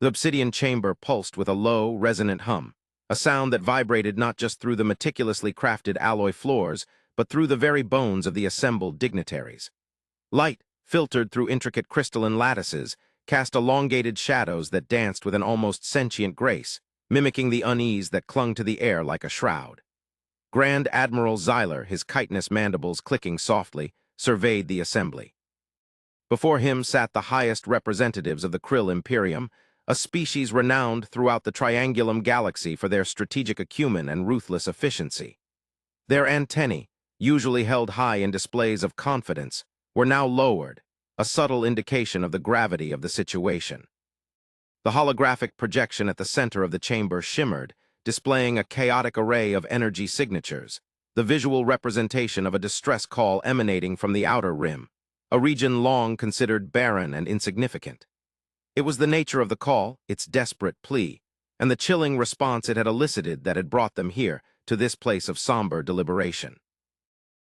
The obsidian chamber pulsed with a low, resonant hum, a sound that vibrated not just through the meticulously crafted alloy floors, but through the very bones of the assembled dignitaries. Light, filtered through intricate crystalline lattices, cast elongated shadows that danced with an almost sentient grace, mimicking the unease that clung to the air like a shroud. Grand Admiral Xyler, his chitinous mandibles clicking softly, surveyed the assembly. Before him sat the highest representatives of the Krill Imperium, a species renowned throughout the Triangulum galaxy for their strategic acumen and ruthless efficiency. Their antennae, usually held high in displays of confidence, were now lowered, a subtle indication of the gravity of the situation. The holographic projection at the center of the chamber shimmered, displaying a chaotic array of energy signatures, the visual representation of a distress call emanating from the outer rim, a region long considered barren and insignificant. It was the nature of the call, its desperate plea, and the chilling response it had elicited that had brought them here, to this place of somber deliberation.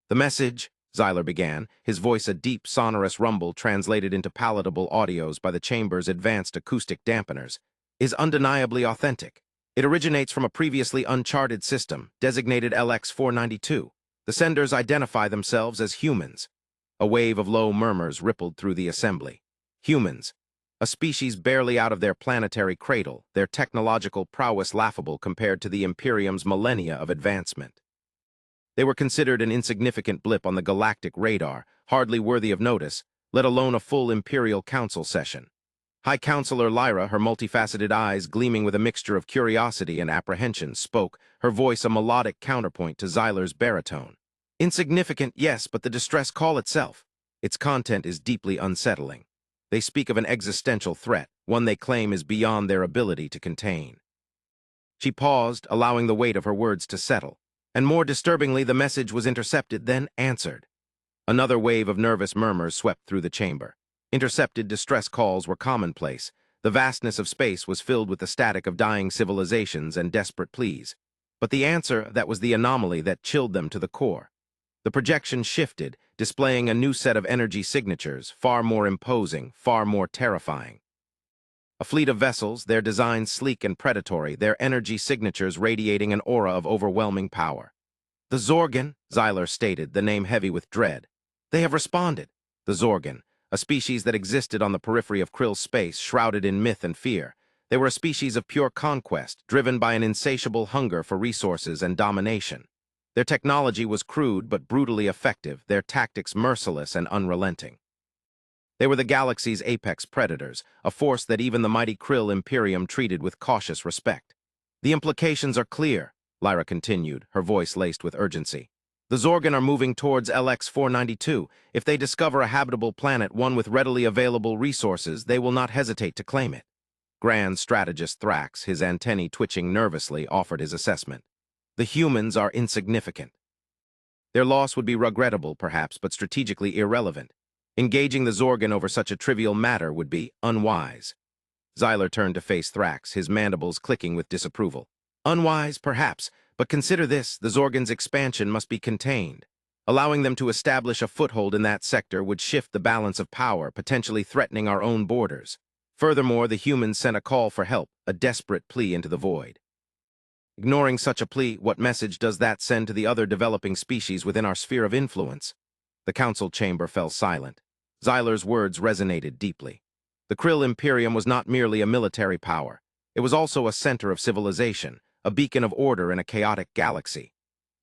"The message," Xyler began, his voice a deep, sonorous rumble translated into palatable audios by the chamber's advanced acoustic dampeners, "is undeniably authentic. It originates from a previously uncharted system, designated LX-492. The senders identify themselves as humans." A wave of low murmurs rippled through the assembly. Humans, a species barely out of their planetary cradle, their technological prowess laughable compared to the Imperium's millennia of advancement. They were considered an insignificant blip on the galactic radar, hardly worthy of notice, let alone a full Imperial Council session. High Counselor Lyra, her multifaceted eyes gleaming with a mixture of curiosity and apprehension, spoke, her voice a melodic counterpoint to Xyler's baritone. "Insignificant, yes, but the distress call itself. Its content is deeply unsettling. They speak of an existential threat, one they claim is beyond their ability to contain." She paused, allowing the weight of her words to settle, and more disturbingly the message was intercepted, then answered. Another wave of nervous murmurs swept through the chamber. Intercepted distress calls were commonplace. The vastness of space was filled with the static of dying civilizations and desperate pleas. But the answer that was the anomaly that chilled them to the core. The projection shifted, displaying a new set of energy signatures, far more imposing, far more terrifying. A fleet of vessels, their designs sleek and predatory, their energy signatures radiating an aura of overwhelming power. "The Zorgan," Xyler stated, the name heavy with dread. "They have responded." The Zorgan, a species that existed on the periphery of Krill's space, shrouded in myth and fear. They were a species of pure conquest, driven by an insatiable hunger for resources and domination. Their technology was crude but brutally effective, their tactics merciless and unrelenting. They were the galaxy's apex predators, a force that even the mighty Krill Imperium treated with cautious respect. "The implications are clear," Lyra continued, her voice laced with urgency. "The Zorgan are moving towards LX-492. If they discover a habitable planet, one with readily available resources, they will not hesitate to claim it." Grand Strategist Thrax, his antennae twitching nervously, offered his assessment. "The humans are insignificant. Their loss would be regrettable, perhaps, but strategically irrelevant. Engaging the Zorgan over such a trivial matter would be unwise." Xyler turned to face Thrax, his mandibles clicking with disapproval. "Unwise, perhaps, but consider this, the Zorgan's expansion must be contained. Allowing them to establish a foothold in that sector would shift the balance of power, potentially threatening our own borders. Furthermore, the humans sent a call for help, a desperate plea into the void. Ignoring such a plea, what message does that send to the other developing species within our sphere of influence?" The council chamber fell silent. Xyler's words resonated deeply. The Krill Imperium was not merely a military power. It was also a center of civilization, a beacon of order in a chaotic galaxy.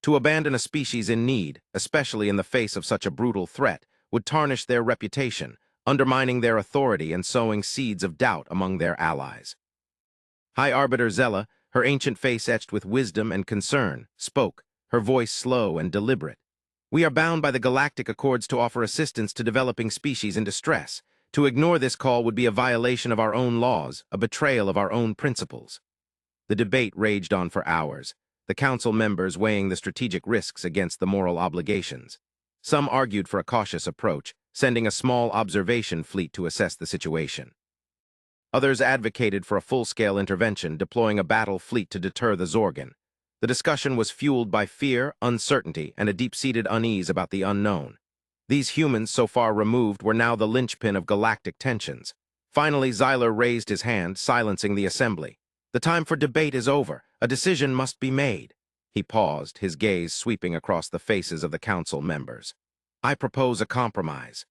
To abandon a species in need, especially in the face of such a brutal threat, would tarnish their reputation, undermining their authority and sowing seeds of doubt among their allies. High Arbiter Zella, her ancient face etched with wisdom and concern, spoke, her voice slow and deliberate. "We are bound by the galactic accords to offer assistance to developing species in distress. To ignore this call would be a violation of our own laws, a betrayal of our own principles." The debate raged on for hours, the council members weighing the strategic risks against the moral obligations. Some argued for a cautious approach, sending a small observation fleet to assess the situation. Others advocated for a full-scale intervention, deploying a battle fleet to deter the Zorgan. The discussion was fueled by fear, uncertainty, and a deep-seated unease about the unknown. These humans, so far removed, were now the linchpin of galactic tensions. Finally, Xyler raised his hand, silencing the assembly. The time for debate is over. A decision must be made. He paused, his gaze sweeping across the faces of the council members. I propose a compromise.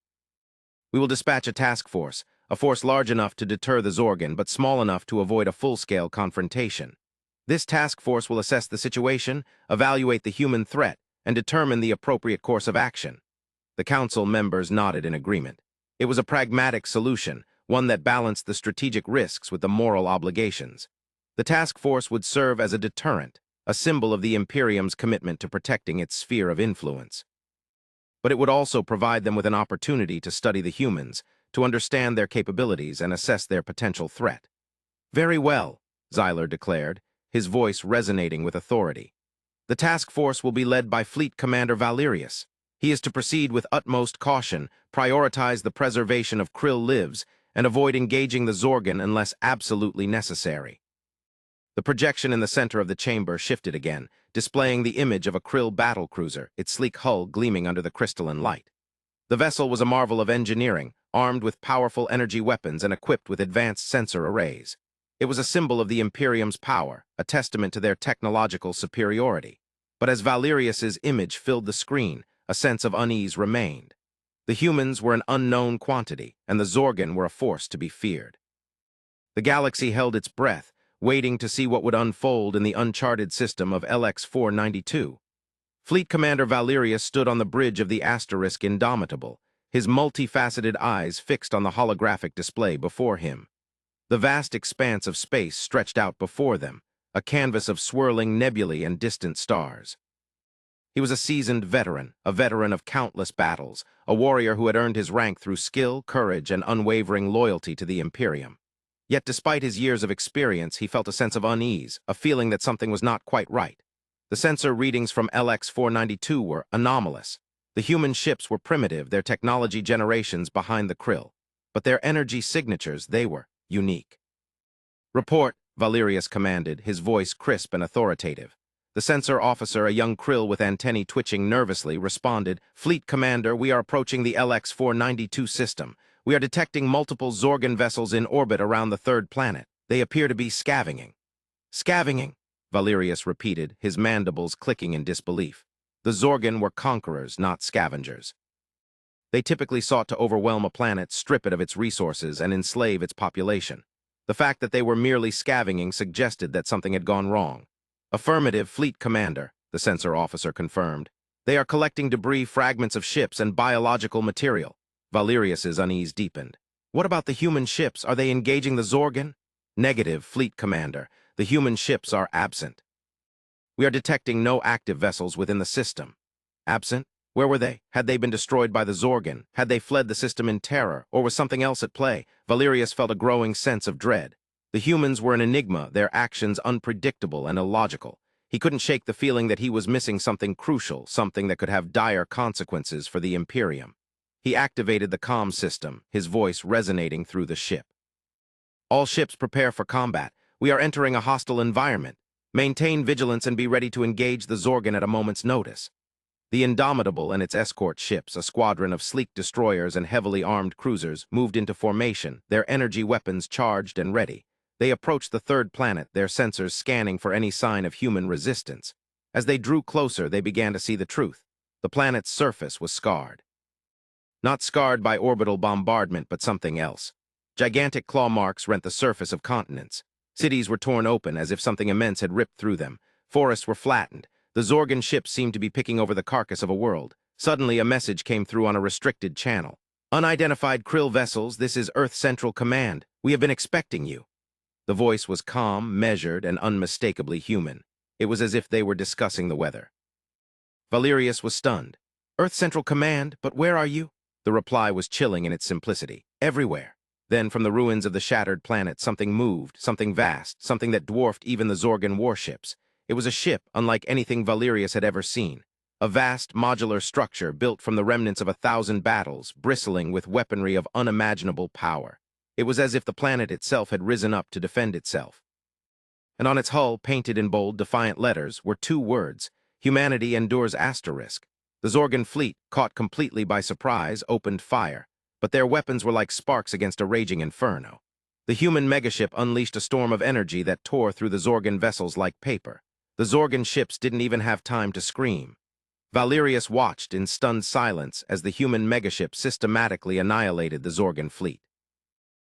We will dispatch a task force, a force large enough to deter the Zorgan, but small enough to avoid a full-scale confrontation. This task force will assess the situation, evaluate the human threat, and determine the appropriate course of action. The council members nodded in agreement. It was a pragmatic solution, one that balanced the strategic risks with the moral obligations. The task force would serve as a deterrent, a symbol of the Imperium's commitment to protecting its sphere of influence. But it would also provide them with an opportunity to study the humans, to understand their capabilities and assess their potential threat. Very well, Xyler declared, his voice resonating with authority. The task force will be led by Fleet Commander Valerius. He is to proceed with utmost caution, prioritize the preservation of Krill lives, and avoid engaging the Zorgan unless absolutely necessary. The projection in the center of the chamber shifted again, displaying the image of a Krill battlecruiser, its sleek hull gleaming under the crystalline light. The vessel was a marvel of engineering, armed with powerful energy weapons and equipped with advanced sensor arrays. It was a symbol of the Imperium's power, a testament to their technological superiority. But as Valerius's image filled the screen, a sense of unease remained. The humans were an unknown quantity, and the Zorgan were a force to be feared. The galaxy held its breath, waiting to see what would unfold in the uncharted system of LX-492. Fleet Commander Valerius stood on the bridge of the Asterisk Indomitable, his multifaceted eyes fixed on the holographic display before him. The vast expanse of space stretched out before them, a canvas of swirling nebulae and distant stars. He was a seasoned veteran, a veteran of countless battles, a warrior who had earned his rank through skill, courage, and unwavering loyalty to the Imperium. Yet despite his years of experience, he felt a sense of unease, a feeling that something was not quite right. The sensor readings from LX-492 were anomalous. The human ships were primitive, their technology generations behind the Krill. But their energy signatures, they were unique. Report, Valerius commanded, his voice crisp and authoritative. The sensor officer, a young Krill with antennae twitching nervously, responded, Fleet Commander, we are approaching the LX-492 system. We are detecting multiple Zorgan vessels in orbit around the third planet. They appear to be scavenging. Scavenging, Valerius repeated, his mandibles clicking in disbelief. The Zorgan were conquerors, not scavengers. They typically sought to overwhelm a planet, strip it of its resources, and enslave its population. The fact that they were merely scavenging suggested that something had gone wrong. Affirmative, Fleet Commander, the sensor officer confirmed. They are collecting debris, fragments of ships, and biological material. Valerius's unease deepened. What about the human ships? Are they engaging the Zorgan? Negative, Fleet Commander. The human ships are absent. We are detecting no active vessels within the system. Absent? Where were they? Had they been destroyed by the Zorgan? Had they fled the system in terror? Or was something else at play? Valerius felt a growing sense of dread. The humans were an enigma, their actions unpredictable and illogical. He couldn't shake the feeling that he was missing something crucial, something that could have dire consequences for the Imperium. He activated the comm system, his voice resonating through the ship. All ships prepare for combat. We are entering a hostile environment. Maintain vigilance and be ready to engage the Zorgan at a moment's notice. The Indomitable and its escort ships, a squadron of sleek destroyers and heavily armed cruisers, moved into formation, their energy weapons charged and ready. They approached the third planet, their sensors scanning for any sign of human resistance. As they drew closer, they began to see the truth. The planet's surface was scarred. Not scarred by orbital bombardment, but something else. Gigantic claw marks rent the surface of continents. Cities were torn open as if something immense had ripped through them. Forests were flattened. The Zorgan ships seemed to be picking over the carcass of a world. Suddenly, a message came through on a restricted channel. Unidentified Krill vessels, this is Earth Central Command. We have been expecting you. The voice was calm, measured, and unmistakably human. It was as if they were discussing the weather. Valerius was stunned. Earth Central Command, but where are you? The reply was chilling in its simplicity. Everywhere. Then, from the ruins of the shattered planet, something moved, something vast, something that dwarfed even the Zorgan warships. It was a ship unlike anything Valerius had ever seen. A vast, modular structure built from the remnants of 1,000 battles, bristling with weaponry of unimaginable power. It was as if the planet itself had risen up to defend itself. And on its hull, painted in bold, defiant letters, were two words: Humanity endures asterisk. The Zorgan fleet, caught completely by surprise, opened fire. but their weapons were like sparks against a raging inferno. The human megaship unleashed a storm of energy that tore through the Zorgan vessels like paper. The Zorgan ships didn't even have time to scream. Valerius watched in stunned silence as the human megaship systematically annihilated the Zorgan fleet.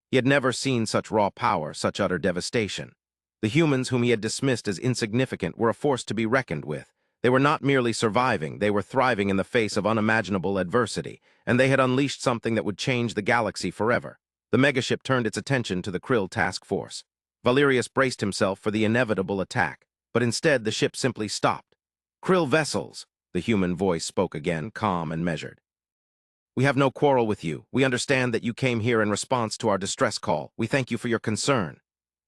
He had never seen such raw power, such utter devastation. The humans whom he had dismissed as insignificant were a force to be reckoned with. They were not merely surviving, they were thriving in the face of unimaginable adversity, and they had unleashed something that would change the galaxy forever. The megaship turned its attention to the Krill task force. Valerius braced himself for the inevitable attack, but instead the ship simply stopped. "Krill vessels," the human voice spoke again, calm and measured. "We have no quarrel with you. We understand that you came here in response to our distress call. We thank you for your concern."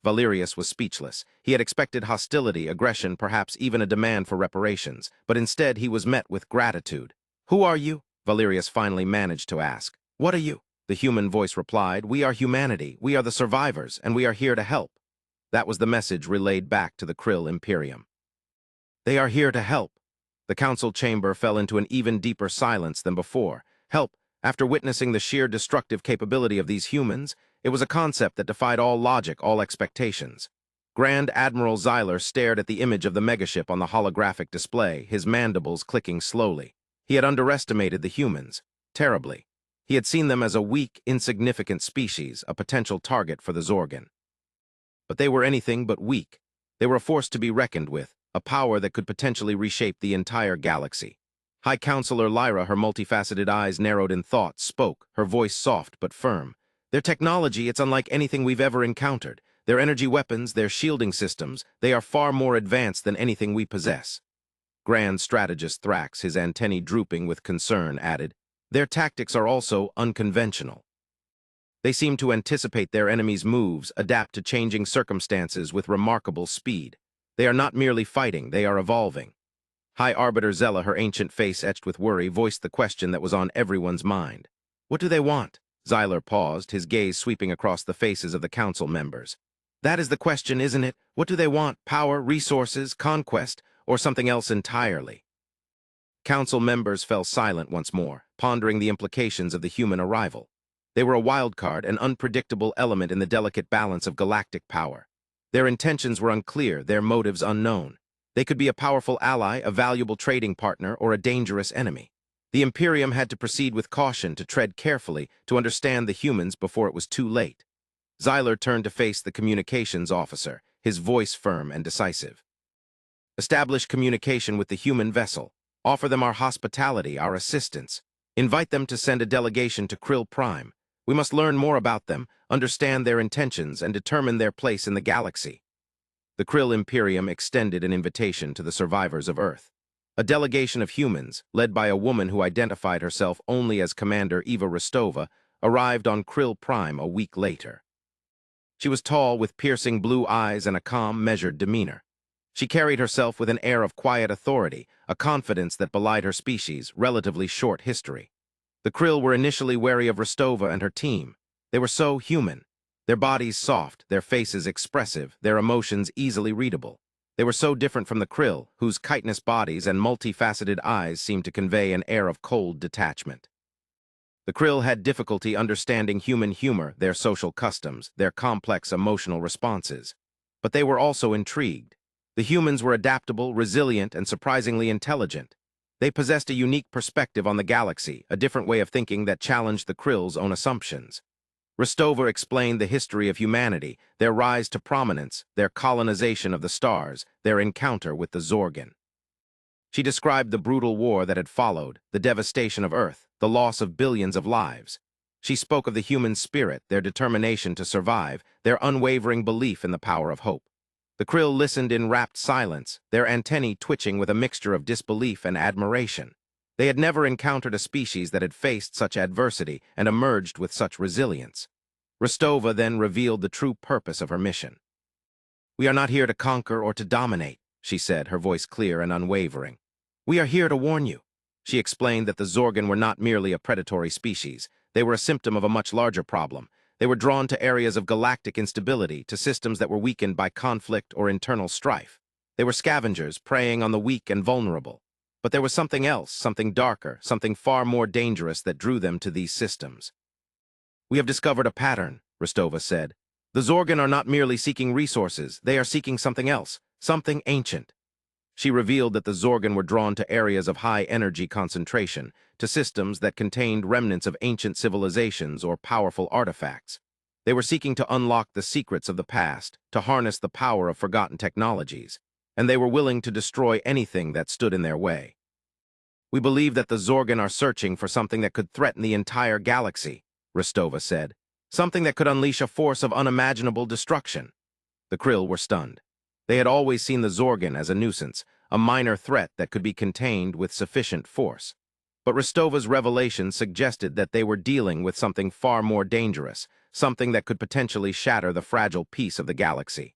Valerius was speechless. He had expected hostility, aggression, perhaps even a demand for reparations, but instead he was met with gratitude. "Who are you?" Valerius finally managed to ask. "What are you?" The human voice replied. "We are humanity. We are the survivors, and we are here to help." That was the message relayed back to the Krill Imperium. They are here to help. The council chamber fell into an even deeper silence than before. Help. After witnessing the sheer destructive capability of these humans, it was a concept that defied all logic, all expectations. Grand Admiral Xyler stared at the image of the megaship on the holographic display, his mandibles clicking slowly. He had underestimated the humans, terribly. He had seen them as a weak, insignificant species, a potential target for the Zorgan. But they were anything but weak. They were a force to be reckoned with, a power that could potentially reshape the entire galaxy. High Counselor Lyra, her multifaceted eyes narrowed in thought, spoke, her voice soft but firm. "Their technology, it's unlike anything we've ever encountered. Their energy weapons, their shielding systems, they are far more advanced than anything we possess." Grand Strategist Thrax, his antennae drooping with concern, added, "Their tactics are also unconventional. They seem to anticipate their enemies' moves, adapt to changing circumstances with remarkable speed. They are not merely fighting, they are evolving." High Arbiter Zella, her ancient face etched with worry, voiced the question that was on everyone's mind. "What do they want?" Xyler paused, his gaze sweeping across the faces of the council members. "That is the question, isn't it? What do they want? Power, resources, conquest, or something else entirely?" Council members fell silent once more, pondering the implications of the human arrival. They were a wild card, an unpredictable element in the delicate balance of galactic power. Their intentions were unclear, their motives unknown. They could be a powerful ally, a valuable trading partner, or a dangerous enemy. The Imperium had to proceed with caution, to tread carefully, to understand the humans before it was too late. Xyler turned to face the communications officer, his voice firm and decisive. "Establish communication with the human vessel. Offer them our hospitality, our assistance. Invite them to send a delegation to Krill Prime. We must learn more about them, understand their intentions, and determine their place in the galaxy." The Krill Imperium extended an invitation to the survivors of Earth. A delegation of humans, led by a woman who identified herself only as Commander Eva Rostova, arrived on Krill Prime a week later. She was tall, with piercing blue eyes and a calm, measured demeanor. She carried herself with an air of quiet authority, a confidence that belied her species' relatively short history. The Krill were initially wary of Rostova and her team. They were so human. Their bodies soft, their faces expressive, their emotions easily readable. They were so different from the Krill, whose chitinous bodies and multifaceted eyes seemed to convey an air of cold detachment. The Krill had difficulty understanding human humor, their social customs, their complex emotional responses. But they were also intrigued. The humans were adaptable, resilient, and surprisingly intelligent. They possessed a unique perspective on the galaxy, a different way of thinking that challenged the Krill's own assumptions. Rostova explained the history of humanity, their rise to prominence, their colonization of the stars, their encounter with the Zorgan. She described the brutal war that had followed, the devastation of Earth, the loss of billions of lives. She spoke of the human spirit, their determination to survive, their unwavering belief in the power of hope. The Krill listened in rapt silence, their antennae twitching with a mixture of disbelief and admiration. They had never encountered a species that had faced such adversity and emerged with such resilience. Rostova then revealed the true purpose of her mission. "We are not here to conquer or to dominate," she said, her voice clear and unwavering. "We are here to warn you." She explained that the Zorgan were not merely a predatory species. They were a symptom of a much larger problem. They were drawn to areas of galactic instability, to systems that were weakened by conflict or internal strife. They were scavengers, preying on the weak and vulnerable. But there was something else, something darker, something far more dangerous that drew them to these systems. "We have discovered a pattern," Rostova said. "The Zorgan are not merely seeking resources, they are seeking something else, something ancient." She revealed that the Zorgan were drawn to areas of high energy concentration, to systems that contained remnants of ancient civilizations or powerful artifacts. They were seeking to unlock the secrets of the past, to harness the power of forgotten technologies, and they were willing to destroy anything that stood in their way. "We believe that the Zorgan are searching for something that could threaten the entire galaxy," Rostova said. "Something that could unleash a force of unimaginable destruction." The Krill were stunned. They had always seen the Zorgan as a nuisance, a minor threat that could be contained with sufficient force. But Rostova's revelation suggested that they were dealing with something far more dangerous, something that could potentially shatter the fragile peace of the galaxy.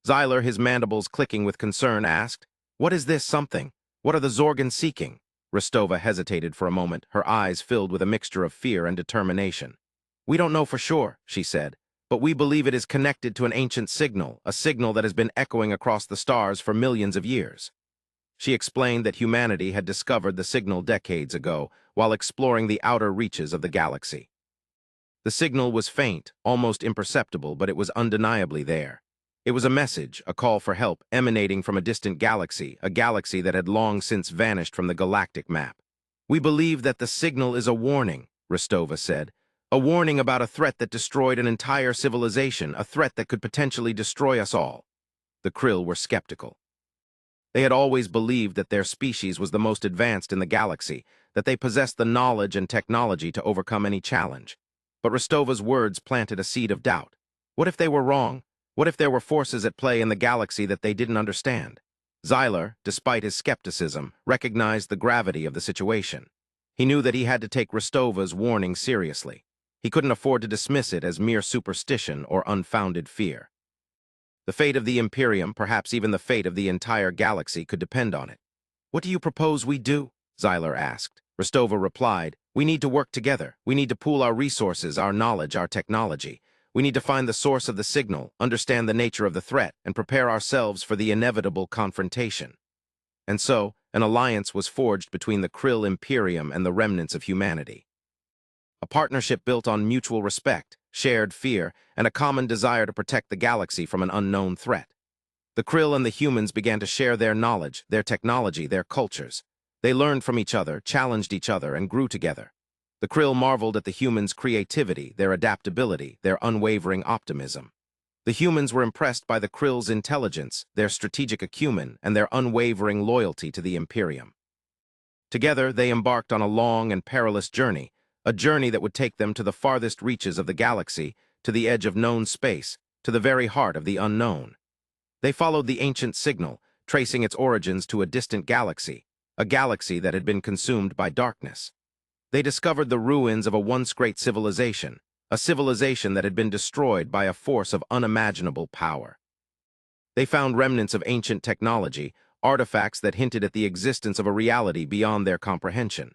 Xyler, his mandibles clicking with concern, asked, "What is this something? What are the Zorgan seeking?" Rostova hesitated for a moment, her eyes filled with a mixture of fear and determination. "We don't know for sure," she said, "but we believe it is connected to an ancient signal, a signal that has been echoing across the stars for millions of years." She explained that humanity had discovered the signal decades ago while exploring the outer reaches of the galaxy. The signal was faint, almost imperceptible, but it was undeniably there. It was a message, a call for help, emanating from a distant galaxy, a galaxy that had long since vanished from the galactic map. "We believe that the signal is a warning," Rostova said. "A warning about a threat that destroyed an entire civilization, a threat that could potentially destroy us all." The Krill were skeptical. They had always believed that their species was the most advanced in the galaxy, that they possessed the knowledge and technology to overcome any challenge. But Rostova's words planted a seed of doubt. What if they were wrong? What if there were forces at play in the galaxy that they didn't understand? Xyler, despite his skepticism, recognized the gravity of the situation. He knew that he had to take Rostova's warning seriously. He couldn't afford to dismiss it as mere superstition or unfounded fear. The fate of the Imperium, perhaps even the fate of the entire galaxy, could depend on it. "What do you propose we do?" Xyler asked. Rostova replied, "We need to work together. We need to pool our resources, our knowledge, our technology. We need to find the source of the signal, understand the nature of the threat, and prepare ourselves for the inevitable confrontation." And so, an alliance was forged between the Krill Imperium and the remnants of humanity. A partnership built on mutual respect, shared fear, and a common desire to protect the galaxy from an unknown threat. The Krill and the humans began to share their knowledge, their technology, their cultures. They learned from each other, challenged each other, and grew together. The Krill marveled at the humans' creativity, their adaptability, their unwavering optimism. The humans were impressed by the Krill's intelligence, their strategic acumen, and their unwavering loyalty to the Imperium. Together, they embarked on a long and perilous journey, a journey that would take them to the farthest reaches of the galaxy, to the edge of known space, to the very heart of the unknown. They followed the ancient signal, tracing its origins to a distant galaxy, a galaxy that had been consumed by darkness. They discovered the ruins of a once great civilization, a civilization that had been destroyed by a force of unimaginable power. They found remnants of ancient technology, artifacts that hinted at the existence of a reality beyond their comprehension.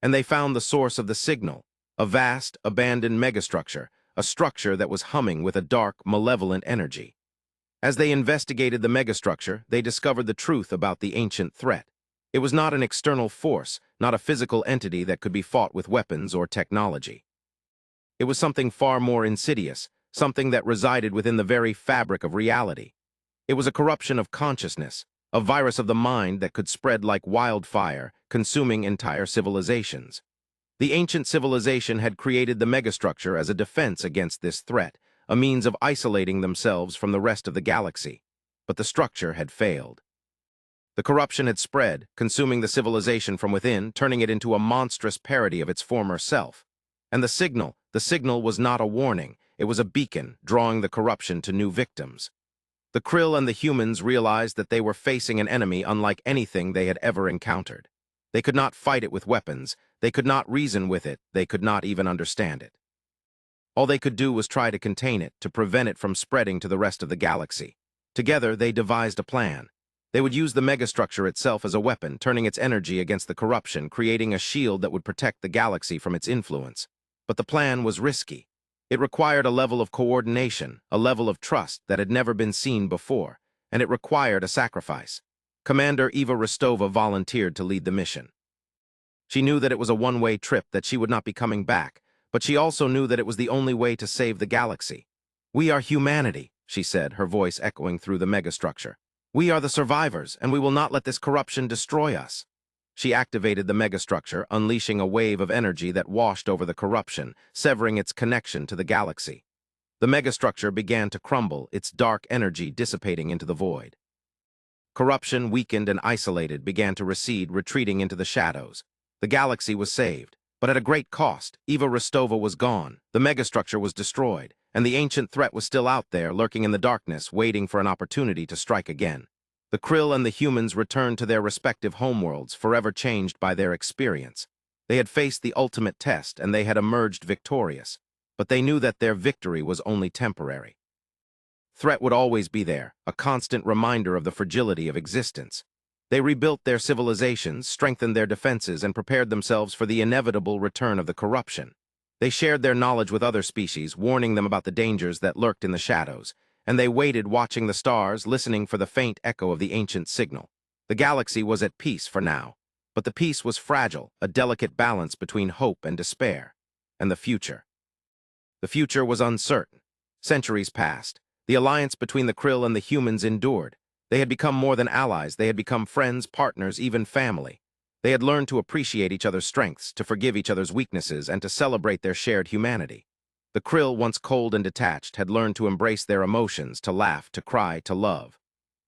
And they found the source of the signal, a vast, abandoned megastructure, a structure that was humming with a dark, malevolent energy. As they investigated the megastructure, they discovered the truth about the ancient threat. It was not an external force, not a physical entity that could be fought with weapons or technology. It was something far more insidious, something that resided within the very fabric of reality. It was a corruption of consciousness, a virus of the mind that could spread like wildfire, consuming entire civilizations. The ancient civilization had created the megastructure as a defense against this threat, a means of isolating themselves from the rest of the galaxy. But the structure had failed. The corruption had spread, consuming the civilization from within, turning it into a monstrous parody of its former self. And the signal was not a warning, it was a beacon, drawing the corruption to new victims. The Krill and the humans realized that they were facing an enemy unlike anything they had ever encountered. They could not fight it with weapons, they could not reason with it, they could not even understand it. All they could do was try to contain it, to prevent it from spreading to the rest of the galaxy. Together, they devised a plan. They would use the megastructure itself as a weapon, turning its energy against the corruption, creating a shield that would protect the galaxy from its influence. But the plan was risky. It required a level of coordination, a level of trust that had never been seen before, and it required a sacrifice. Commander Eva Rostova volunteered to lead the mission. She knew that it was a one-way trip, that she would not be coming back, but she also knew that it was the only way to save the galaxy. "We are humanity," she said, her voice echoing through the megastructure. "We are the survivors, and we will not let this corruption destroy us." She activated the megastructure, unleashing a wave of energy that washed over the corruption, severing its connection to the galaxy. The megastructure began to crumble, its dark energy dissipating into the void. Corruption, weakened and isolated, began to recede, retreating into the shadows. The galaxy was saved, but at a great cost. Eva Rostova was gone, the megastructure was destroyed, and the ancient threat was still out there, lurking in the darkness, waiting for an opportunity to strike again. The Krill and the humans returned to their respective homeworlds, forever changed by their experience. They had faced the ultimate test, and they had emerged victorious, but they knew that their victory was only temporary. Threat would always be there, a constant reminder of the fragility of existence. They rebuilt their civilizations, strengthened their defenses, and prepared themselves for the inevitable return of the corruption. They shared their knowledge with other species, warning them about the dangers that lurked in the shadows, and they waited, watching the stars, listening for the faint echo of the ancient signal. The galaxy was at peace for now, but the peace was fragile, a delicate balance between hope and despair. And the future? The future was uncertain. Centuries passed. The alliance between the Krill and the humans endured. They had become more than allies. They had become friends, partners, even family. They had learned to appreciate each other's strengths, to forgive each other's weaknesses, and to celebrate their shared humanity. The Krill, once cold and detached, had learned to embrace their emotions, to laugh, to cry, to love.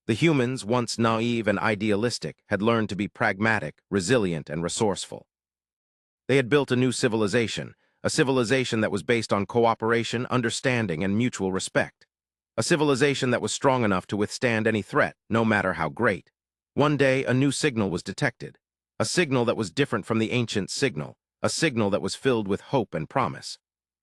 The humans, once naive and idealistic, had learned to be pragmatic, resilient, and resourceful. They had built a new civilization, a civilization that was based on cooperation, understanding, and mutual respect. A civilization that was strong enough to withstand any threat, no matter how great. One day, a new signal was detected. A signal that was different from the ancient signal, a signal that was filled with hope and promise.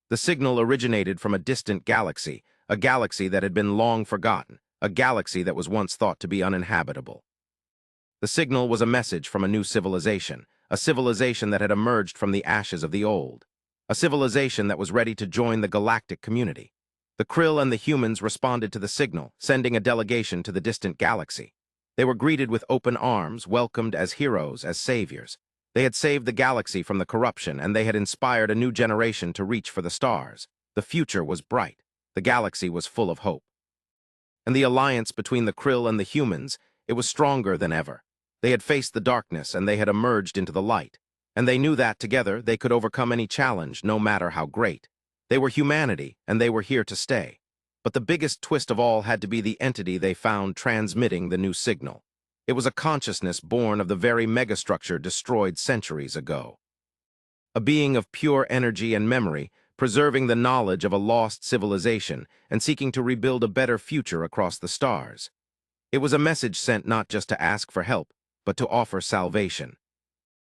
The signal originated from a distant galaxy, a galaxy that had been long forgotten, a galaxy that was once thought to be uninhabitable. The signal was a message from a new civilization, a civilization that had emerged from the ashes of the old, a civilization that was ready to join the galactic community. The Krill and the humans responded to the signal, sending a delegation to the distant galaxy. They were greeted with open arms, welcomed as heroes, as saviors. They had saved the galaxy from the corruption, and they had inspired a new generation to reach for the stars. The future was bright. The galaxy was full of hope. And the alliance between the Krill and the humans, it was stronger than ever. They had faced the darkness, and they had emerged into the light. And they knew that, together, they could overcome any challenge, no matter how great. They were humanity, and they were here to stay. But the biggest twist of all had to be the entity they found transmitting the new signal. It was a consciousness born of the very megastructure destroyed centuries ago. A being of pure energy and memory, preserving the knowledge of a lost civilization and seeking to rebuild a better future across the stars. It was a message sent not just to ask for help, but to offer salvation.